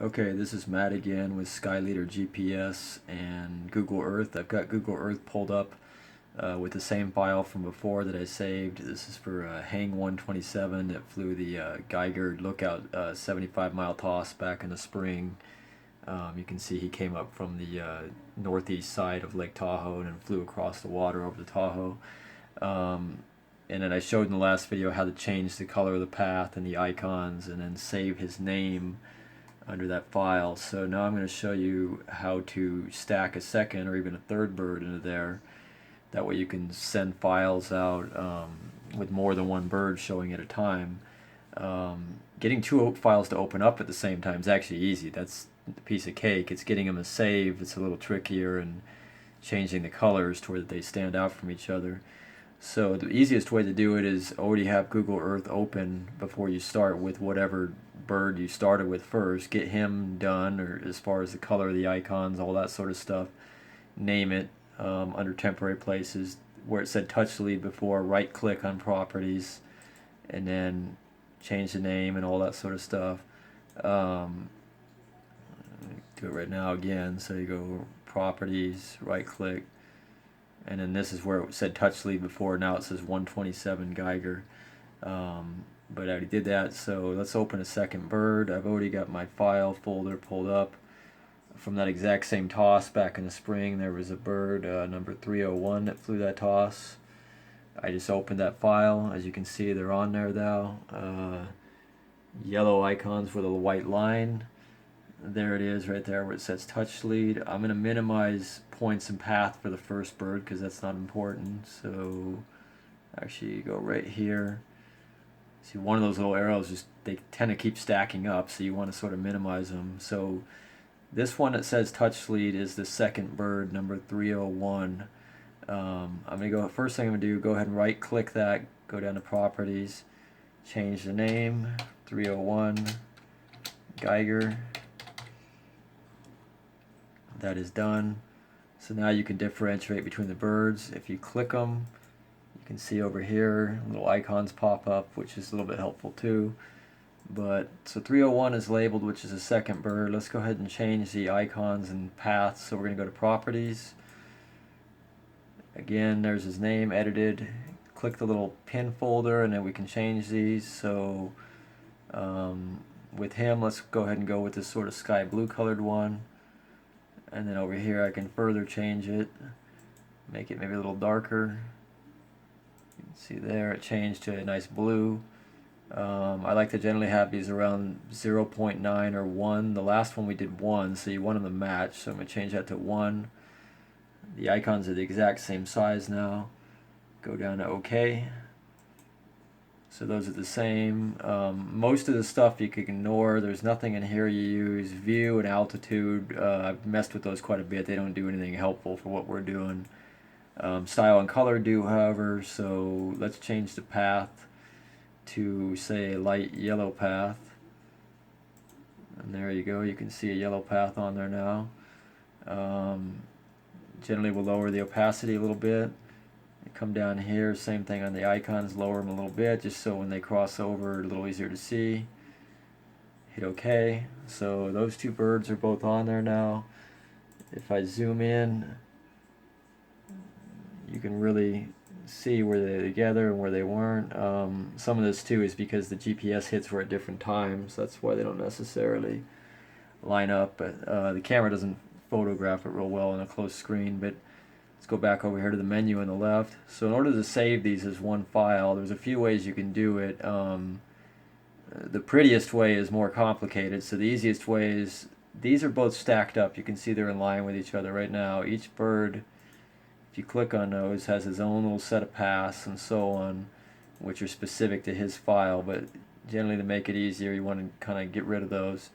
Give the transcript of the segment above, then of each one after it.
Okay, this is Matt again with Skyleader GPS and Google Earth. I've got Google Earth pulled up with the same file from before that I saved. This is for Hang 127 that flew the Geiger Lookout 75-mile toss back in the spring. You can see he came up from the northeast side of Lake Tahoe and then flew across the water over the Tahoe. And then I showed in the last video how to change the color of the path and the icons and then save his name under that file. So now I'm going to show you how to stack a second or even a third bird into there. That way you can send files out with more than one bird showing at a time. Getting two files to open up at the same time is actually easy. That's a piece of cake. It's getting them to save. It's a little trickier, and changing the colors to where they stand out from each other. So the easiest way to do it is already have Google Earth open before you start with whatever bird you started with first. Get him done, or as far as the color of the icons, all that sort of stuff. Name it under temporary places. Where it said touch lead before, right click on properties and then change the name and all that sort of stuff. Do it right now again. So you go properties, right click, and then this is where it said touch lead before. Now it says 127 Geiger. But I already did that, so let's open a second bird. I've already got my file folder pulled up from that exact same toss back in the spring. There was a bird, number 301, that flew that toss. I just opened that file. As you can see, they're on there now. Yellow icons with a white line. There it is right there where it says touch lead. I'm going to minimize points and path for the first bird because that's not important. So actually you go right here. See, one of those little arrows, just they tend to keep stacking up, so you want to sort of minimize them. So this one that says touch lead is the second bird, number 301. I'm going to go, first thing I'm going to do, go ahead and right click that, go down to properties, change the name, 301 Geiger. That is done. So now you can differentiate between the birds. If you click them, you can see over here little icons pop up, which is a little bit helpful too. But so 301 is labeled, which is a second bird. Let's go ahead and change the icons and paths. So we're going to go to properties. Again, there's his name edited. Click the little pin folder and then we can change these. So with him, let's go ahead and go with this sort of sky blue colored one. And then over here I can further change it, make it maybe a little darker. You can see there it changed to a nice blue. I like to generally have these around 0.9 or 1. The last one we did 1, so you want them to match, so I'm going to change that to 1. The icons are the exact same size now. Go down to OK. So those are the same. Most of the stuff you can ignore. There's nothing in here you use. View and altitude, I've messed with those quite a bit. They don't do anything helpful for what we're doing. Style and color do, however, so let's change the path to, say, a light yellow path. And there you go, you can see a yellow path on there now. Generally we'll lower the opacity a little bit. Come down here, same thing on the icons, lower them a little bit just so when they cross over, a little easier to see. Hit OK. So those two birds are both on there now. If I zoom in, you can really see where they're together and where they weren't. Some of this too is because the GPS hits were at different times. That's why they don't necessarily line up. But the camera doesn't photograph it real well on a close screen. But let's go back over here to the menu on the left. So in order to save these as one file, there's a few ways you can do it. The prettiest way is more complicated. So the easiest way is, these are both stacked up. You can see they're in line with each other right now. Each bird, if you click on those, has his own little set of paths and so on, which are specific to his file. But generally to make it easier, you want to kind of get rid of those.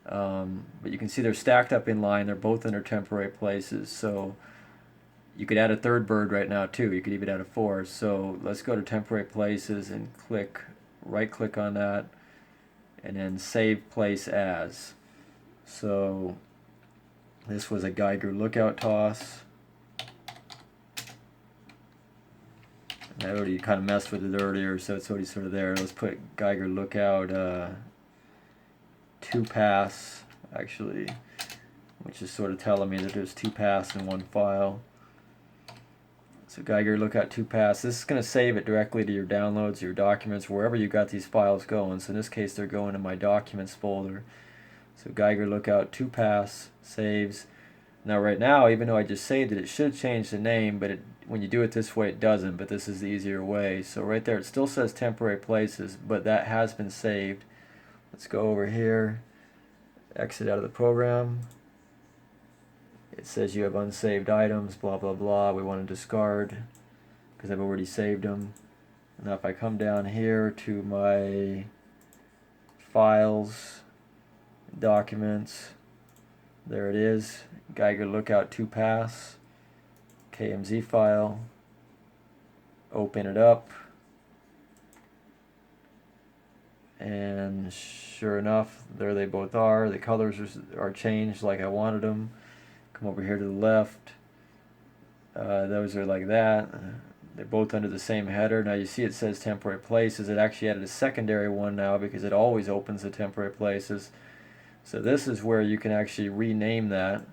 But you can see they're stacked up in line. They're both in their temporary places. So you could add a third bird right now too. You could even add a fourth. So let's go to temporary places and click, right click on that and then save place as. So this was a Geiger Lookout toss. I already kind of messed with it earlier, so it's already sort of there. Let's put Geiger Lookout 2 pass. actually, which is sort of telling me that there's 2 paths in one file. So Geiger Lookout 2 paths. This is going to save it directly to your downloads, your documents, wherever you got these files going. So in this case, they're going to my documents folder. So Geiger Lookout 2 paths saves. Now right now, even though I just saved it, it should change the name, but when you do it this way, it doesn't. But this is the easier way. So right there, it still says temporary places, but that has been saved. Let's go over here, exit out of the program. It says you have unsaved items, blah blah blah. We want to discard because I've already saved them. Now if I come down here to my files, documents, there it is. Geiger Lookout 2 paths, KMZ file. Open it up, and sure enough, there they both are. The colors are changed like I wanted them. Come over here to the left. Those are like that. They're both under the same header. Now you see it says temporary places. It actually added a secondary one now because it always opens the temporary places. So this is where you can actually rename that.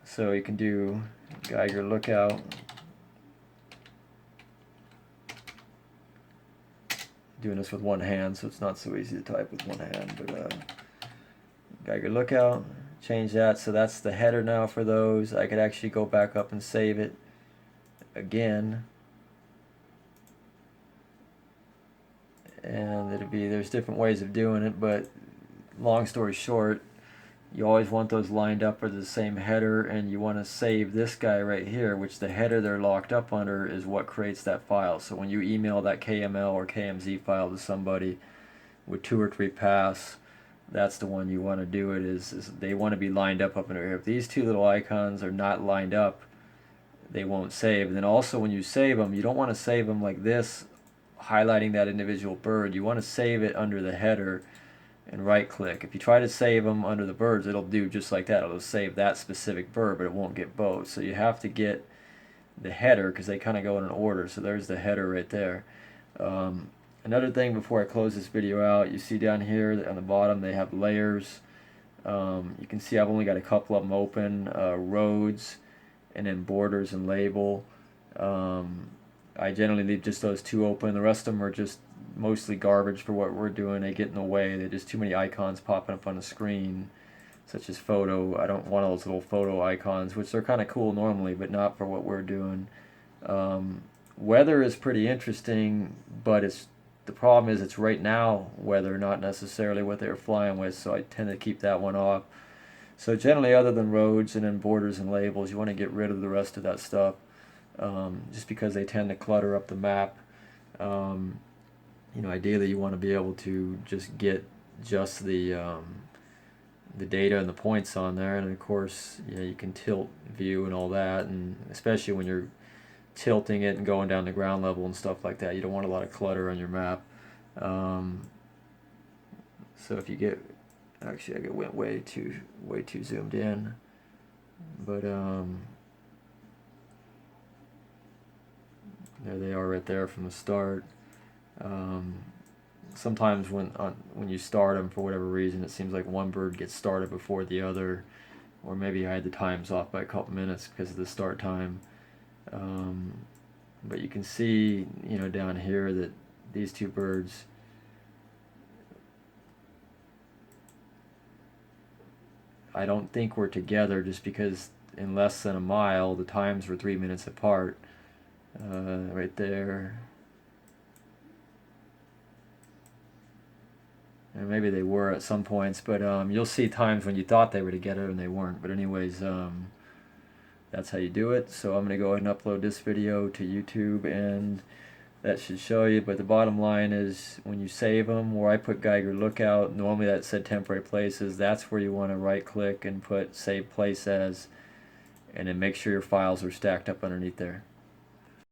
So you can do Geiger Lookout. Doing this with one hand, so it's not so easy to type with one hand. But Geiger Lookout. Change that, so that's the header now for those. I could actually go back up and save it again, and there's different ways of doing it, but long story short, you always want those lined up for the same header, and you want to save this guy right here, which the header they're locked up under is what creates that file. So when you email that KML or KMZ file to somebody with 2 or 3 paths, that's the one you want to do it is they want to be lined up under here. If these 2 little icons are not lined up, they won't save. And then also when you save them, you don't want to save them like this, highlighting that individual bird. You want to save it under the header and right click. If you try to save them under the birds, it'll do just like that. It'll save that specific bird, but it won't get both. So you have to get the header because they kind of go in an order. So there's the header right there. Another thing before I close this video out, you see down here on the bottom they have layers. You can see I've only got a couple of them open, roads, and then borders and label. I generally leave just those 2 open. The rest of them are just mostly garbage for what we're doing. They get in the way. There's just too many icons popping up on the screen, such as photo. I don't want all those little photo icons, which are kind of cool normally, but not for what we're doing. Weather is pretty interesting, but the problem is it's right now weather, not necessarily what they're flying with, so I tend to keep that one off. So generally, other than roads and then borders and labels, you want to get rid of the rest of that stuff, just because they tend to clutter up the map. Ideally you want to be able to just get just the data and the points on there, and of course you can tilt view and all that, and especially when you're tilting it and going down to ground level and stuff like that, you don't want a lot of clutter on your map. So if you get, actually I went way too zoomed in, but there they are right there from the start. Sometimes when you start them for whatever reason, it seems like one bird gets started before the other, or maybe I had the times off by a couple minutes because of the start time. But you can see, down here that these 2 birds, I don't think we're together, just because in less than a mile the times were 3 minutes apart. Right there. And maybe they were at some points, but you'll see times when you thought they were together and they weren't. But anyways, that's how you do it. So I'm going to go ahead and upload this video to YouTube, and that should show you. But the bottom line is, when you save them, where I put Geiger Lookout, normally that said temporary places, that's where you want to right click and put save place as, and then make sure your files are stacked up underneath there.